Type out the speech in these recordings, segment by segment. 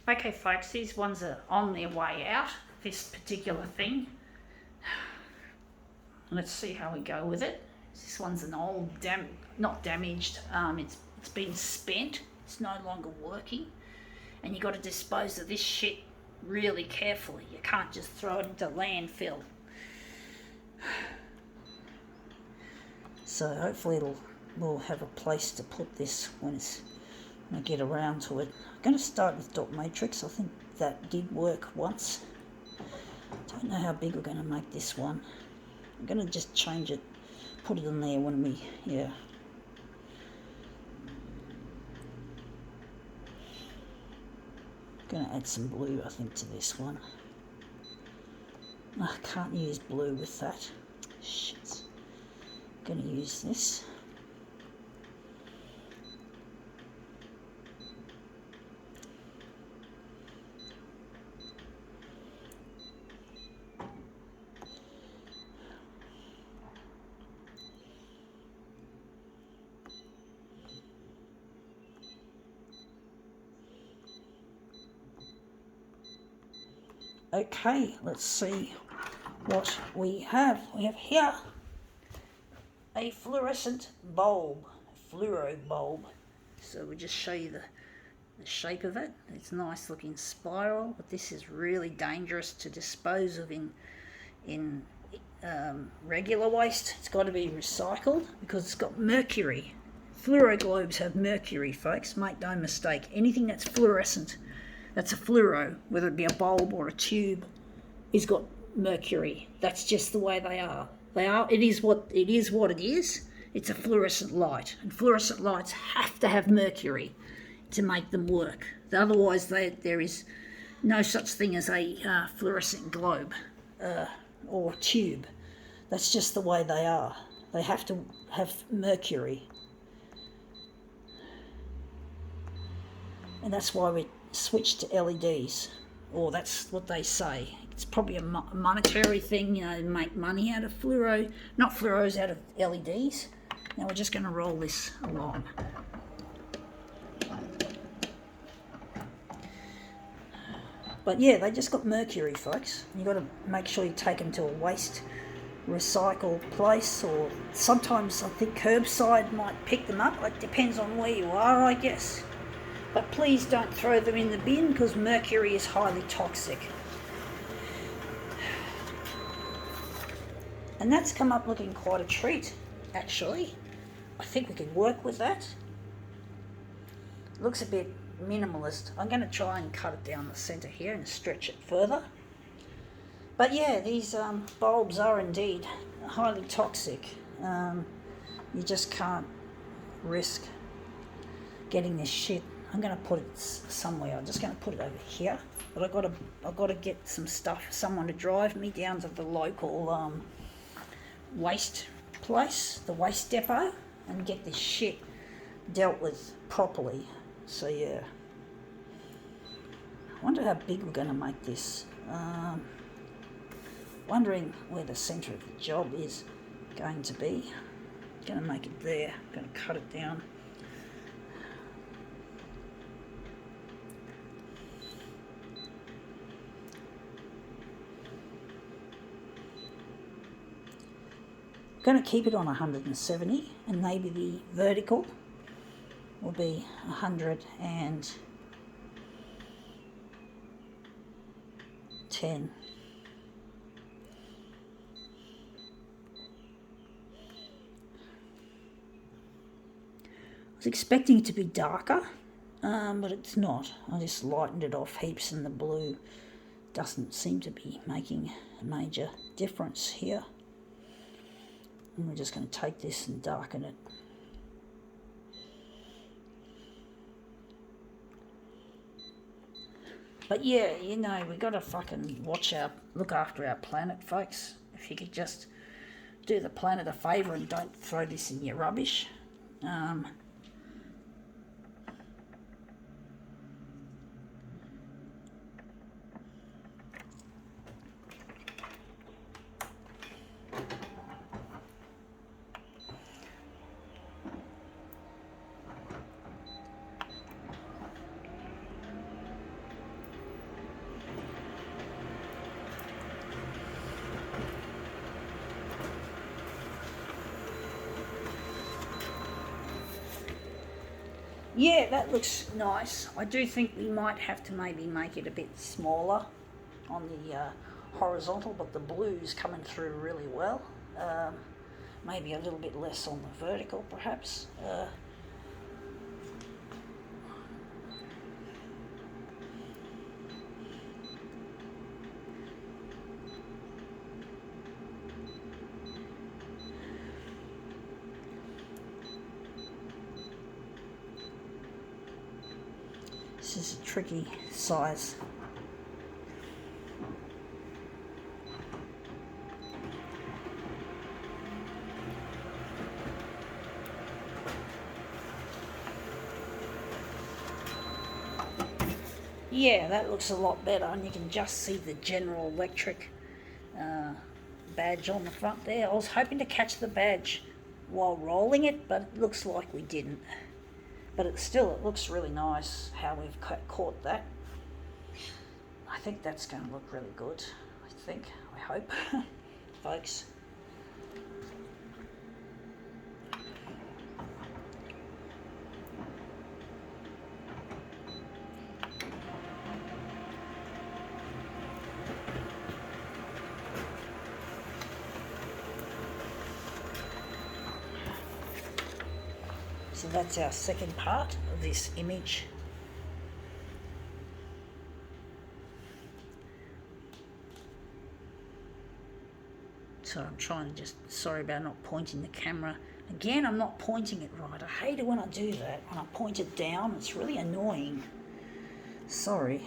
Okay, folks, these ones are on their way out, this particular thing. Let's see how we go with it. This one's an old, not damaged, it's been spent. It's no longer working. And you got to dispose of this shit really carefully. You can't just throw it into landfill. So hopefully we'll have a place to put this when I get around to it. I'm going to start with dot matrix. I think that did work once. Don't know how big we're going to make this one. I'm going to just change it, put it in there when we, yeah. Going to add some blue, I think, to this one. I can't use blue with that. Shit. Going to use this. Okay, let's see what we have. We have here a fluorescent bulb, a fluoro bulb. So we'll just show you the shape of it. It's a nice looking spiral, but this is really dangerous to dispose of in regular waste. It's got to be recycled because it's got mercury. Fluoro globes have mercury, folks. Make no mistake. Anything that's fluorescent, that's a fluoro, whether it be a bulb or a tube, is got mercury. That's just the way they are. It is what it is. It's a fluorescent light, and fluorescent lights have to have mercury to make them work. Otherwise, there is no such thing as a fluorescent globe or tube. That's just the way they are. They have to have mercury, and that's why we switched to LEDs, or that's what they say. It's probably a monetary thing, make money out of not fluoros, out of LEDs. Now we're just going to roll this along. But yeah, they just got mercury, folks. You've got to make sure you take them to a waste recycle place, or sometimes I think curbside might pick them up. It depends on where you are, I guess. But please don't throw them in the bin because mercury is highly toxic. And that's come up looking quite a treat, actually. I think we could work with that. It looks a bit minimalist. I'm going to try and cut it down the centre here and stretch it further. But yeah, these bulbs are indeed highly toxic. You just can't risk getting this shit. I'm going to put it somewhere. I'm just going to put it over here. But I've got to get some stuff, someone to drive me down to the local waste place, the waste depot, and get this shit dealt with properly. So yeah. I wonder how big we're going to make this. Wondering where the centre of the job is going to be. Going to make it there. Going to cut it down. Going to keep it on 170, and maybe the vertical will be 110. I was expecting it to be darker, but it's not. I just lightened it off heaps, and the blue doesn't seem to be making a major difference here. And we're just going to take this and darken it. But yeah, we got to fucking look after our planet, folks. If you could just do the planet a favour and don't throw this in your rubbish. Yeah, that looks nice. I do think we might have to maybe make it a bit smaller on the horizontal, but the blue's coming through really well. Maybe a little bit less on the vertical, perhaps. This is a tricky size. Yeah, that looks a lot better, and you can just see the General Electric badge on the front there. I was hoping to catch the badge while rolling it, but it looks like we didn't. But it looks really nice how we've caught that. I think that's going to look really good. I hope, folks. So that's our second part of this image. So I'm trying to sorry about not pointing the camera. Again, I'm not pointing it right. I hate it when I do that. When I point it down, it's really annoying. Sorry.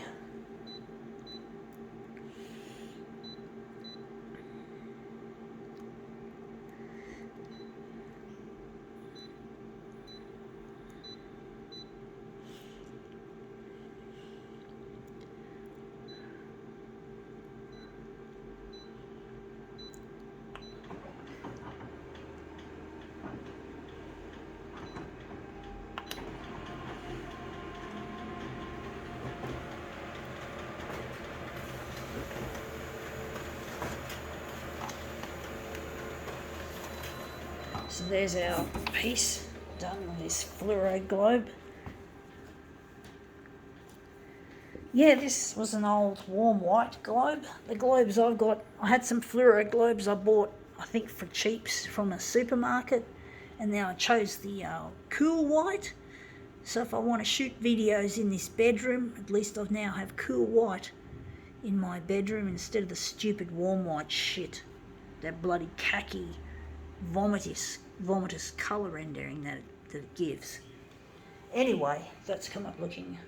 So there's our piece done on this fluoro globe. Yeah, this was an old warm white globe. The globes I've got, I had some fluoro globes I bought, I think for cheaps from a supermarket, and now I chose the cool white. So if I want to shoot videos in this bedroom, at least I now have cool white in my bedroom instead of the stupid warm white shit. That bloody khaki vomitous colour rendering that it gives. Anyway, that's come up looking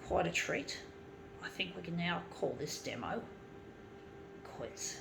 quite a treat. I think we can now call this demo quits.